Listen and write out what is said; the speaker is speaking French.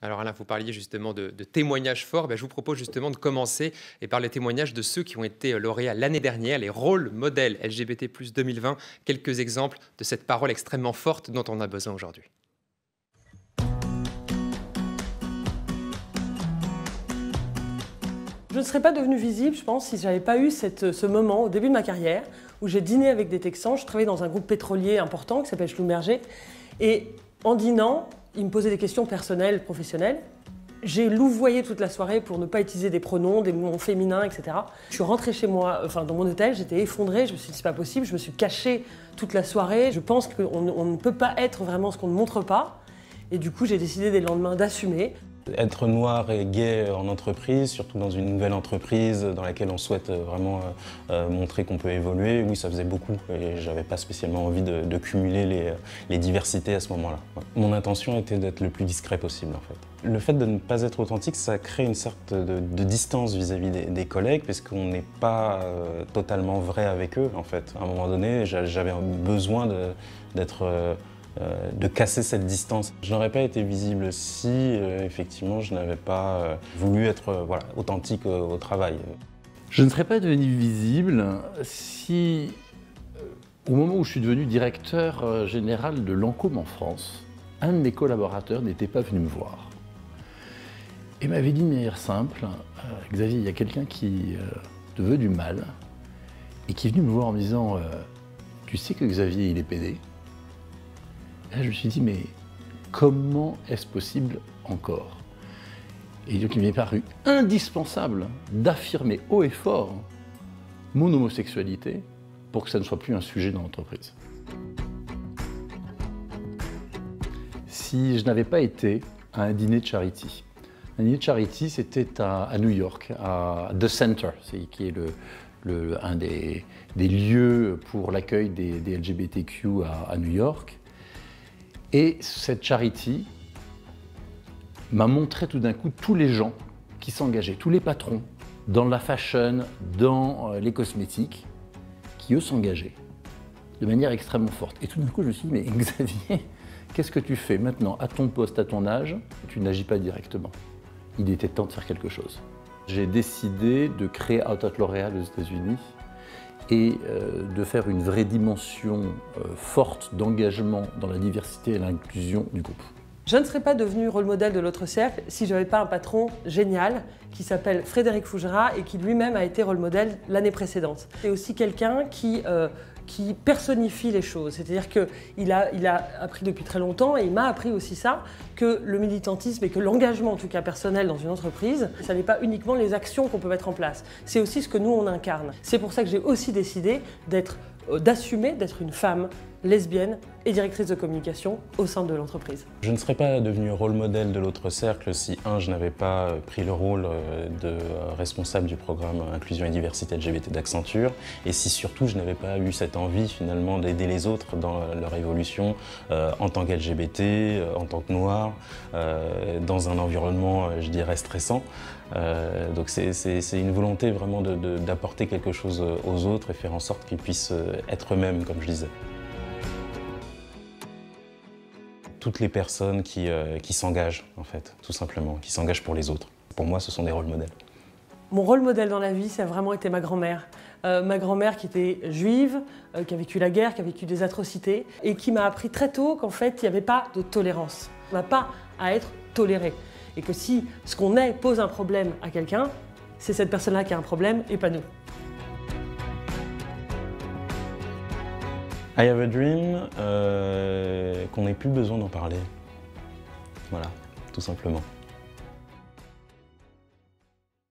Alors Alain, vous parliez justement de témoignages forts. Ben, je vous propose justement de commencer et par les témoignages de ceux qui ont été lauréats l'année dernière, les rôles modèles LGBT+ 2020. Quelques exemples de cette parole extrêmement forte dont on a besoin aujourd'hui. Je ne serais pas devenue visible, je pense, si je n'avais pas eu ce moment au début de ma carrière où j'ai dîné avec des Texans. Je travaillais dans un groupe pétrolier important qui s'appelle Schlumberger. Et en dînant, ils me posaient des questions personnelles, professionnelles. J'ai louvoyé toute la soirée pour ne pas utiliser des pronoms, des noms féminins, etc. Je suis rentrée chez moi, dans mon hôtel, j'étais effondrée, je me suis dit c'est pas possible, je me suis cachée toute la soirée. Je pense qu'on ne peut pas être vraiment ce qu'on ne montre pas. Et du coup, j'ai décidé dès le lendemain d'assumer. Être noir et gay en entreprise, surtout dans une nouvelle entreprise dans laquelle on souhaite vraiment montrer qu'on peut évoluer, oui, ça faisait beaucoup et j'avais pas spécialement envie de cumuler les diversités à ce moment-là. Ouais. Mon intention était d'être le plus discret possible en fait. Le fait de ne pas être authentique, ça crée une sorte de distance vis-à-vis des collègues parce qu'on n'est pas totalement vrai avec eux en fait. À un moment donné, j'avais besoin de casser cette distance. Je n'aurais pas été visible si, effectivement, je n'avais pas voulu être authentique au travail. Je ne serais pas devenu visible si, au moment où je suis devenu directeur général de Lancôme en France, un de mes collaborateurs n'était pas venu me voir. Et m'avait dit de manière simple, Xavier, il y a quelqu'un qui te veut du mal et qui est venu me voir en me disant tu sais que Xavier, il est pédé ? Et là, je me suis dit, mais comment est-ce possible encore? Et donc, il m'est paru indispensable d'affirmer haut et fort mon homosexualité pour que ça ne soit plus un sujet dans l'entreprise. Si je n'avais pas été à un dîner de charity, c'était à New York, à The Center, qui est un des lieux pour l'accueil des LGBTQ à New York. Et cette charity m'a montré tout d'un coup tous les gens qui s'engageaient, tous les patrons dans la fashion, dans les cosmétiques, qui eux s'engageaient de manière extrêmement forte. Et tout d'un coup, je me suis dit, mais Xavier, qu'est-ce que tu fais maintenant à ton poste, à ton âge? Tu n'agis pas directement. Il était temps de faire quelque chose. J'ai décidé de créer Out at L'Oréal aux États-Unis et de faire une vraie dimension forte d'engagement dans la diversité et l'inclusion du groupe. Je ne serais pas devenue rôle modèle de l'autre cercle si je n'avais pas un patron génial qui s'appelle Frédéric Fougera et qui lui-même a été rôle modèle l'année précédente. C'est aussi quelqu'un qui personnifie les choses, c'est-à-dire qu'il a appris depuis très longtemps et il m'a appris aussi ça, que le militantisme et que l'engagement en tout cas personnel dans une entreprise, ça n'est pas uniquement les actions qu'on peut mettre en place, c'est aussi ce que nous on incarne. C'est pour ça que j'ai aussi décidé d'assumer d'être une femme lesbienne et directrice de communication au sein de l'entreprise. Je ne serais pas devenu rôle modèle de l'autre cercle si, je n'avais pas pris le rôle de responsable du programme Inclusion et Diversité LGBT d'Accenture, et si surtout je n'avais pas eu cette envie finalement d'aider les autres dans leur évolution en tant qu'LGBT, en tant que noir, dans un environnement, je dirais, stressant. Donc c'est une volonté vraiment d'apporter quelque chose aux autres et faire en sorte qu'ils puissent être eux-mêmes, comme je disais. Toutes les personnes qui s'engagent, en fait, tout simplement, qui s'engagent pour les autres. Pour moi, ce sont des rôles modèles. Mon rôle modèle dans la vie, ça a vraiment été ma grand-mère. Ma grand-mère qui était juive, qui a vécu la guerre, qui a vécu des atrocités, et qui m'a appris très tôt qu'en fait, il n'y avait pas de tolérance. On n'a pas à être toléré. Et que si ce qu'on est pose un problème à quelqu'un, c'est cette personne-là qui a un problème et pas nous. I have a dream qu'on n'ait plus besoin d'en parler. Voilà, tout simplement.